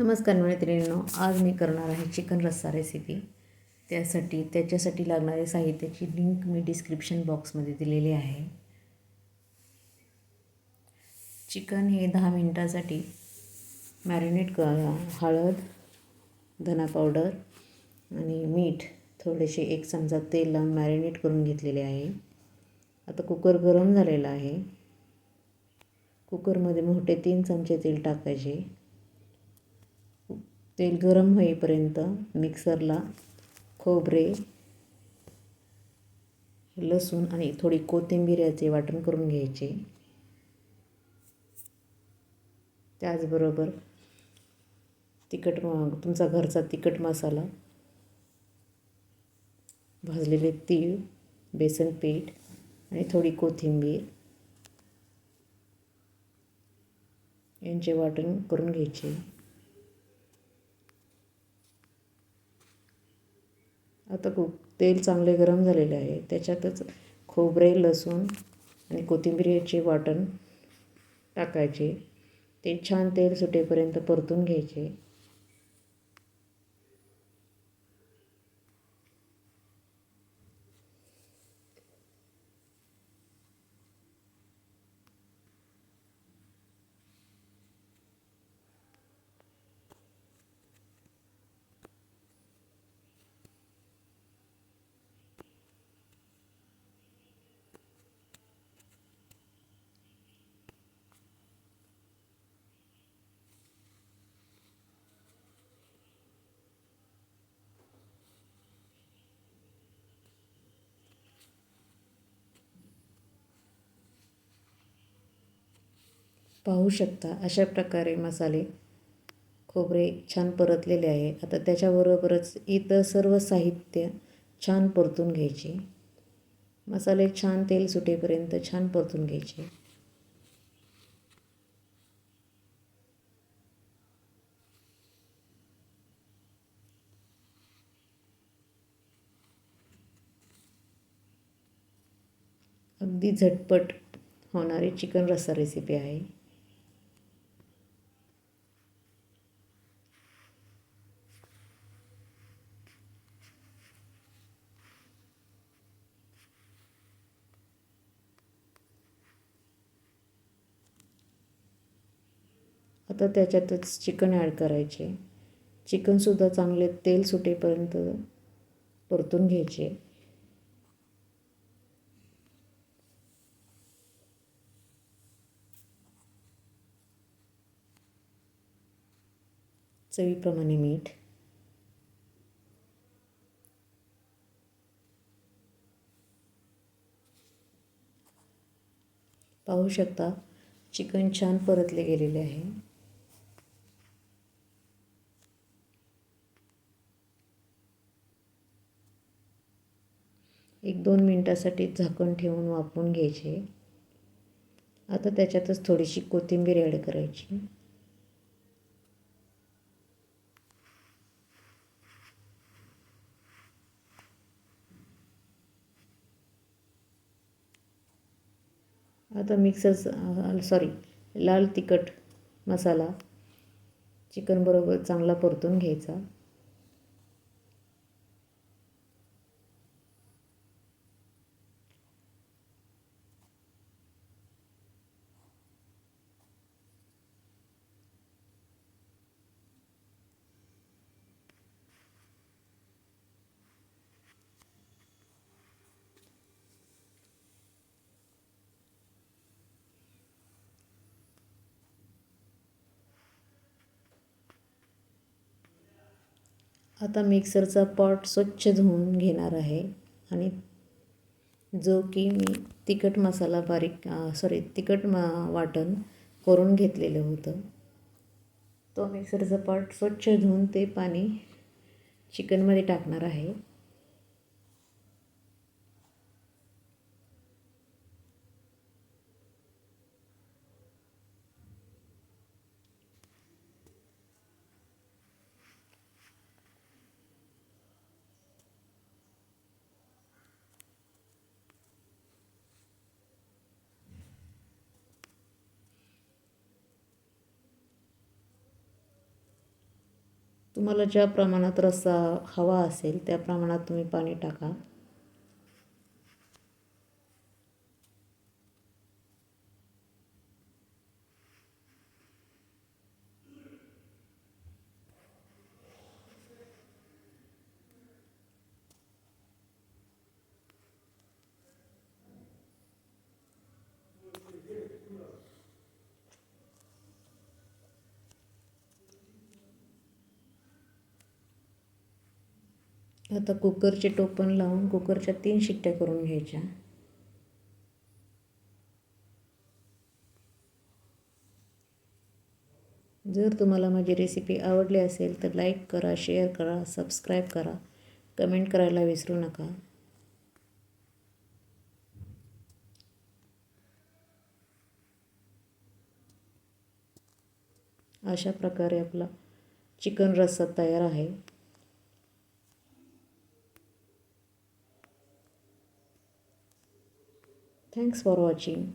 नमस्कार मैत्रिणींनो, आज मी करणार आहे चिकन रस्सा रेसिपी. त्याच्यासाठी लागणारे साहित्याची लिंक मी डिस्क्रिप्शन बॉक्समध्ये दिलेली आहे. चिकन हे 10 मिनिटासाठी मॅरिनेट हळद, धना पावडर आणि मीठ थोडेसे 1 चमचा तेल लावून मॅरिनेट करून घेतलेले आहे. आता कुकर गरम झालेला आहे. कुकरमध्ये मोठे 3 चमचे तेल टाकायचे. तेल गरम होईपर्यंत मिक्सरला खोबरे, लसूण आणि थोडी कोथिंबीर याचे वाटण करून घ्यायचे. त्याचबरोबर तुमचा घरचा तिखट मसाला, भाजलेले तीळ, बेसन पीठ आणि थोडी कोथिंबीर यांचे वाटण करून घ्यायचे. आता तेल चांगले गरम झालेले आहे. त्याच्यातच खोबरे, लसूण आणि कोथिंबीर याचे वाटण टाकायचे. ते छान तेल सुटेपर्यंत परतून घ्यायचे. पाहू शकता अशा प्रकारे मसाले, खोबरे छान परतलेले आहे. आता त्याच्याबरोबरच इतर सर्व साहित्य छान परतून घ्यायचे. मसाले छान तेल सुटेपर्यंत छान परतून घ्यायचे. अगदी झटपट होणारी चिकन रस्सा रेसिपी आहे. आता त्याच्यातच चिकन ॲड करायचे. चिकनसुद्धा चांगले तेल सुटेपर्यंत परतून घ्यायचे. चवीप्रमाणे मीठ, पाहू शकता चिकन छान परतले गेलेले आहे. एक 2 मिनिटासाठी झाकण ठेवून वाफवून घ्यायचे. आता त्याच्यातच थोडीशी कोथिंबीर ॲड करायची. आता लाल तिखट मसाला चिकनबरोबर चांगला परतून घ्यायचा. आता मिक्सरचा पॉट स्वच्छ धुवून घेणार आहे आणि जो की मी तिखट वाटण करून घेतलेलं होतं, तो मिक्सरचा पॉट स्वच्छ धुवून ते पाणी चिकनमध्ये टाकणार आहे. तुम्हाला ज्या प्रमाणात रस्सा हवा असेल त्या प्रमाणात तुम्ही पाणी टाका. आता कुकरचे टोपण लावून कुकरच्या 3 शिट्ट्या करून घ्यायच्या. जर तुम्हाला माझी रेसिपी आवडली असेल तर लाईक करा, शेअर करा, सबस्क्राईब करा, कमेंट करायला विसरू नका. अशा प्रकारे आपला चिकन रस्सा तयार आहे. Thanks for watching.